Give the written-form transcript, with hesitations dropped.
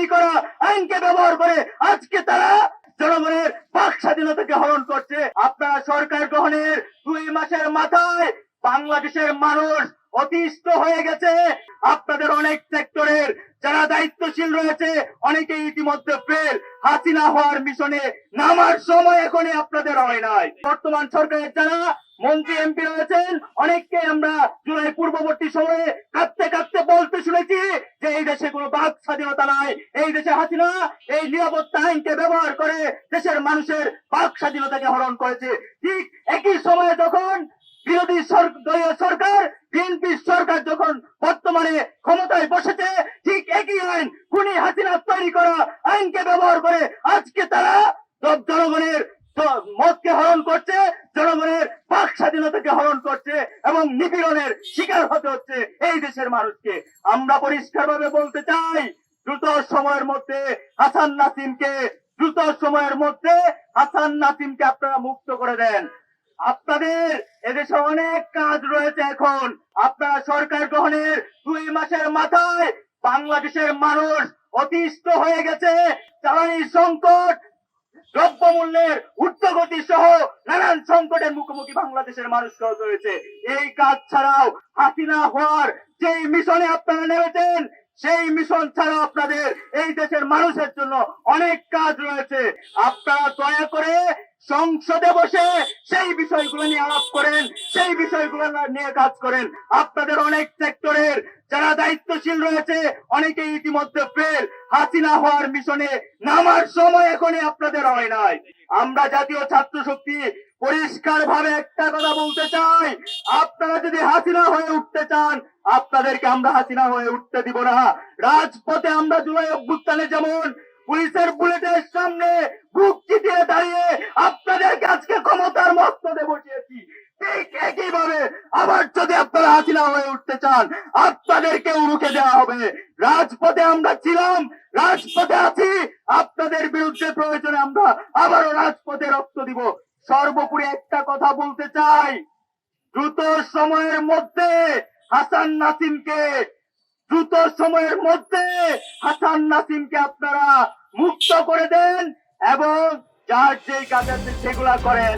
তৈরি করা আইনকে ব্যবহার করে আজকে তারা জনগণের বাক স্বাধীনতাকে হরণ করছে। আপনারা সরকার গ্রহণের 2 মাসের মাথায় বাংলাদেশের মানুষ অতিষ্ঠ হয়ে গেছে। আপনাদের অনেক সেক্টরের যারা দায়িত্বশীল রয়েছে অনেকে ইতিমধ্যে ফের হাসিনা হওয়ার মিশনে নামার সময় এখনই আপনাদের হয় নাই। বর্তমান সরকারের যারা মন্ত্রী এমপি রয়েছেন অনেককে আমরা জুলাই পূর্ববর্তী সময়ে কাঁদতে কাঁদতে বলতে শুনেছি যে এই দেশে কোনো বাক স্বাধীনতা নাই, এই দেশে হাসিনা এই নিরাপত্তা আইনকে ব্যবহার করে দেশের মানুষের বাক স্বাধীনতাকে হরণ করেছে। ঠিক একই সময়ে যখন বিরোধী দলীয় সরকার বিএনপি সরকার যখন বর্তমানে ক্ষমতায় বসেছে, ঠিক একই আইন খুনি হাসিনা তৈরি করা আইনকে ব্যবহার করে আজকে তারা জনগণের মতকে হরণ করছে, জনগণের বাক স্বাধীনতাকে হরণ করছে এবং নিপীড়নের শিকার হতে হচ্ছে এই দেশের মানুষকে। আমরা পরিষ্কার ভাবে বলতে চাই, দ্রুত সময়ের মধ্যে হাসান নাসিমকে আপনারা মুক্ত করে দেন। আপনাদের এদেশে অনেক কাজ রয়েছে। এখন আপনারা সরকার গ্রহণের 2 মাসের মাথায় বাংলাদেশের মানুষ অতিষ্ঠ হয়ে গেছে। জ্বালানি সংকট, দ্রব্যমূল্যের ঊর্ধ্বগতি সহ নানান সংকটের মুখোমুখি বাংলাদেশের মানুষ হয়েছে। এই কাজ ছাড়াও হাসিনা হওয়ার যে মিশনে আপনারা নেমেছেন সেই মিশন ছাড়াও আপনাদের এই দেশের মানুষের জন্য অনেক কাজ রয়েছে। আপনারা দয়া করে সংসদে বসে সেই বিষয়গুলো নিয়ে আলাপ করেন, সেই বিষয়গুলো নিয়ে কাজ করেন। আপনাদের অনেক সেক্টরের যারা দায়িত্বশীল রয়েছে অনেকে ইতিমধ্যে ফের হাসিনা হওয়ার মিশনে নামার সময় এখনই আপনাদের হয় নাই। আমরা জাতীয় ছাত্র শক্তি পরিষ্কার ভাবে একটা কথা বলতে চাই, আপনারা যদি হাসিনা হয়ে উঠতে চান আপনাদেরকে আমরা হাসিনা হয়ে উঠতে দিব না। রাজপথে আমরা জুলাই অভ্যুত্থানে যেমন পুলিশের বুলেটের সামনে বুক চিতিয়ে দাঁড়িয়ে আপনাদেরকে আজকে ক্ষমতার মস্তদে বসিয়েছি, ঠিক একইভাবে আবার যদি আপনারা হাসিনা হয়ে উঠতে চান আপনাদেরকেও রুখে দেওয়া হবে। রাজপথে আমরা ছিলাম, রাজপথে আছি, আপনাদের বিরুদ্ধে প্রয়োজনে আমরা আবারও রাজপথে রক্ত দিব। সর্বোপরি একটা কথা বলতে চাই, দ্রুত সময়ের মধ্যে হাসান নাসিমকে আপনারা মুক্ত করে দেন এবং যার যে কাজ আছে সেগুলা করেন।